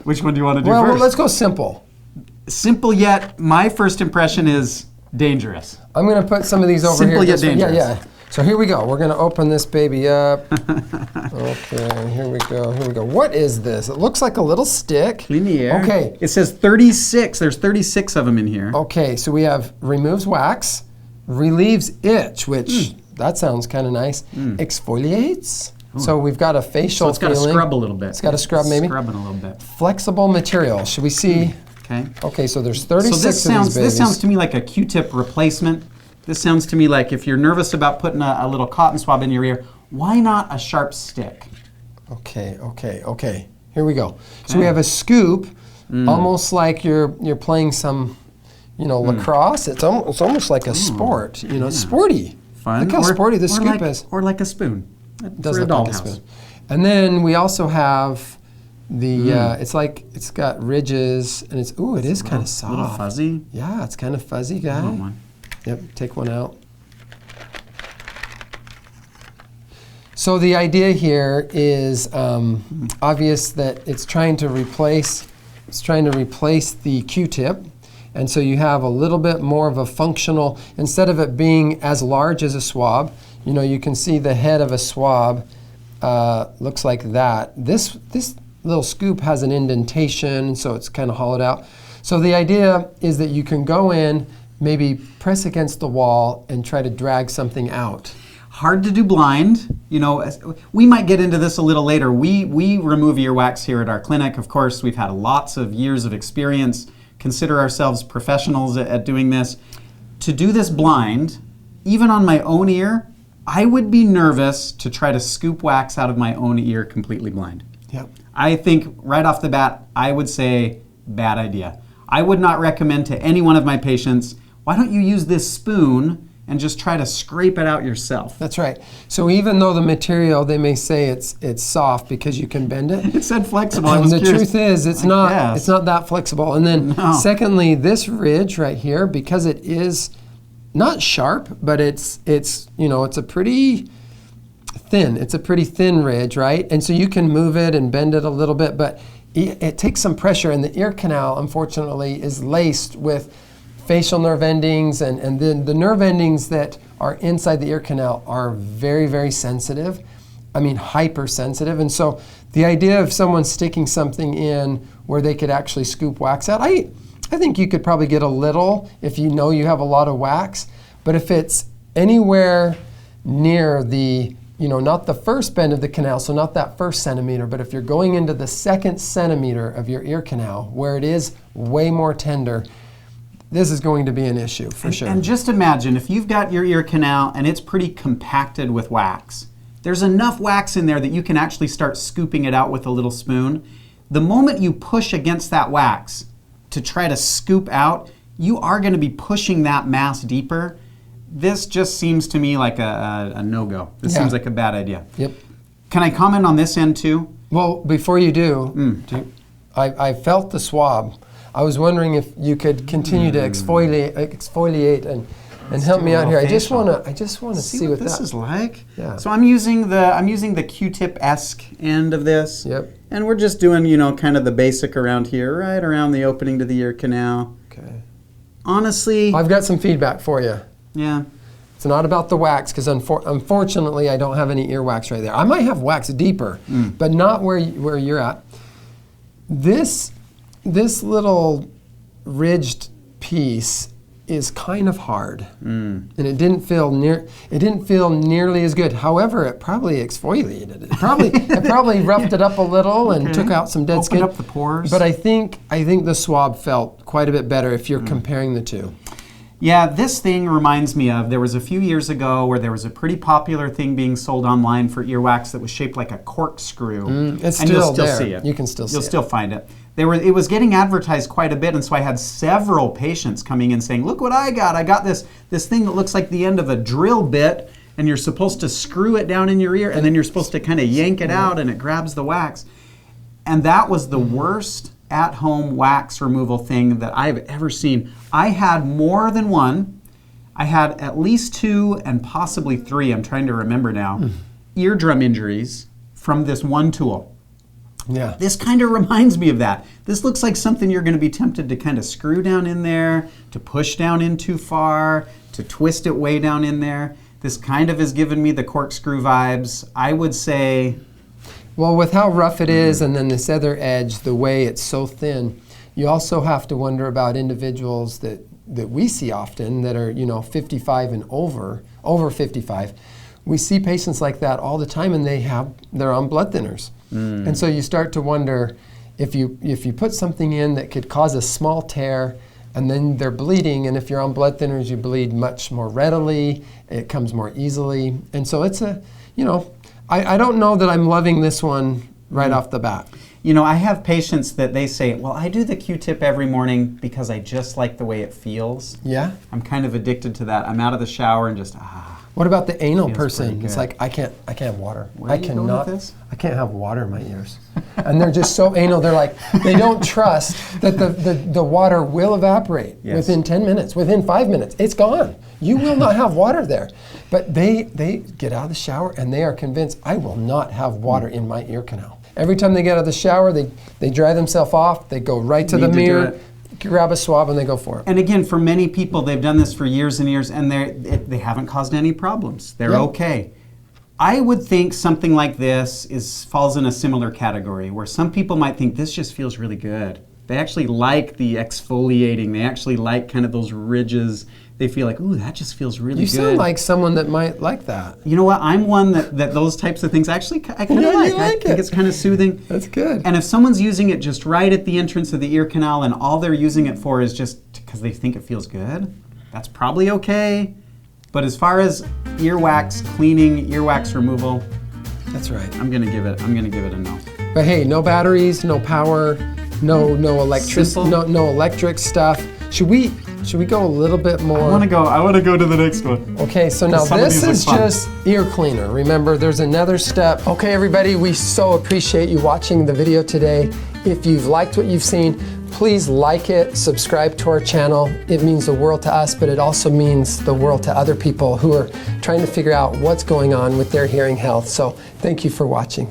Which one do you want to do Well, first? let's go simple. Simple yet, my first impression is dangerous. I'm going to put some of these over Simple here. yet dangerous. Yeah. So here we go. We're going to open this baby up. Okay, here we go. What is this? It looks like a little stick. Clinere. Okay. It says 36. There's 36 of them in here. Okay, so we have removes wax, relieves itch, which that sounds kind of nice. Exfoliates. Ooh. So we've got a facial So it's got to scrub a little bit. It's got to scrub maybe. Scrubbing a little bit. Flexible material. Should we see? Okay. Okay, so there's 36 so of these babies. This sounds to me like a Q-tip replacement. This sounds to me like if you're nervous about putting a little cotton swab in your ear, why not a sharp stick? Okay. Here we go. Okay. So we have a scoop, almost like you're playing some, lacrosse. It's almost like a sport, sporty. Fun. Look how sporty the scoop is. Or like a spoon. It does look like a spoon. And then we also have the, it's got ridges, and it is kind of soft. A little fuzzy. Yeah, it's kind of fuzzy, guy. I want one. Yep, take one out. So the idea here is obvious that it's trying to replace the Q-tip, and so you have a little bit more of a functional, instead of it being as large as a swab, you can see the head of a swab looks like that. This little scoop has an indentation, so it's kind of hollowed out. So the idea is that you can go in, maybe press against the wall and try to drag something out. Hard to do blind. We might get into this a little later. We remove earwax here at our clinic. Of course, we've had lots of years of experience, consider ourselves professionals at doing this. To do this blind, even on my own ear, I would be nervous to try to scoop wax out of my own ear completely blind. Yep. I think right off the bat, I would say bad idea. I would not recommend to any one of my patients, why don't you use this spoon and just try to scrape it out yourself? That's right. So even though the material, they may say it's soft because you can bend it. It said flexible. And the truth is, it's not that flexible. And then secondly, this ridge right here, because it is not sharp, but it's a pretty thin. It's a pretty thin ridge, right? And so you can move it and bend it a little bit, but it takes some pressure, and the ear canal, unfortunately, is laced with facial nerve endings, and then the nerve endings that are inside the ear canal are very, very sensitive. I mean, hypersensitive. And so the idea of someone sticking something in where they could actually scoop wax out, I think you could probably get a little if you know you have a lot of wax. But if it's anywhere near the, not the first bend of the canal, so not that first centimeter, but if you're going into the second centimeter of your ear canal where it is way more tender, this is going to be an issue for sure. And just imagine if you've got your ear canal and it's pretty compacted with wax. There's enough wax in there that you can actually start scooping it out with a little spoon. The moment you push against that wax to try to scoop out, you are going to be pushing that mass deeper. This just seems to me like a no-go. This seems like a bad idea. Yep. Can I comment on this end too? Well, before you do, I felt the swab. I was wondering if you could continue to exfoliate and help me out here. I just want to see what this is like. Yeah. So I'm using the Q-tip-esque end of this. Yep. And we're just doing, kind of the basic around here, right around the opening to the ear canal. Okay. Honestly, I've got some feedback for you. Yeah. It's not about the wax, because unfortunately I don't have any earwax right there. I might have wax deeper, but not where you're at. This little ridged piece is kind of hard, and it didn't feel nearly as good. However, it probably exfoliated it. It probably roughed it up a little and took out some dead skin. Opened up the pores. But I think the swab felt quite a bit better if you're comparing the two. Yeah, this thing reminds me of, there was a few years ago where there was a pretty popular thing being sold online for earwax that was shaped like a corkscrew. It's and still you'll still there. see it. You can still see it. You'll still find it. It was getting advertised quite a bit, and so I had several patients coming in saying, look what I got. I got this thing that looks like the end of a drill bit, and you're supposed to screw it down in your ear, and then you're supposed to kind of yank it out, and it grabs the wax. And that was the worst at-home wax removal thing that I've ever seen. I had more than one. I had at least 2 and possibly 3, I'm trying to remember now, eardrum injuries from this one tool. Yeah. This kind of reminds me of that. This looks like something you're going to be tempted to kind of screw down in there, to push down in too far, to twist it way down in there. This kind of has given me the corkscrew vibes. I would say... Well, with how rough it is and then this other edge, the way it's so thin, you also have to wonder about individuals that we see often that are, 55 and over 55. We see patients like that all the time, and they're on blood thinners. And so you start to wonder if you put something in that could cause a small tear, and then they're bleeding, and if you're on blood thinners, you bleed much more readily, it comes more easily. And so it's I don't know that I'm loving this one right off the bat. I have patients that they say, well, I do the Q-tip every morning because I just like the way it feels. Yeah? I'm kind of addicted to that. I'm out of the shower and just, What about the anal person? It's like, I can't have water. Where are you going with this? I can't have water in my ears. And they're just so anal, they're like, they don't trust that the water will evaporate within 10 minutes, within 5 minutes. It's gone. You will not have water there. But they get out of the shower and they are convinced, I will not have water in my ear canal. Every time they get out of the shower, they dry themselves off, they go right to the mirror, grab a swab, and they go for it. And again, for many people, they've done this for years and years, and they haven't caused any problems. They're okay. I would think something like this falls in a similar category, where some people might think this just feels really good. They actually like the exfoliating. They actually like kind of those ridges. They feel like, ooh, that just feels really good. You sound like someone that might like that. You know what? I'm one that those types of things actually I kind of like. I think it's kind of soothing. That's good. And if someone's using it just right at the entrance of the ear canal and all they're using it for is just because they think it feels good, that's probably okay. But as far as earwax cleaning, earwax removal, that's right. I'm gonna give it a no. But hey, no batteries, no power, no electricity, no electric stuff. Should we go a little bit more? I want to go to the next one. Okay, so now this is just ear cleaner. Remember, there's another step. Okay, everybody, we so appreciate you watching the video today. If you've liked what you've seen, please like it, subscribe to our channel. It means the world to us, but it also means the world to other people who are trying to figure out what's going on with their hearing health. So thank you for watching.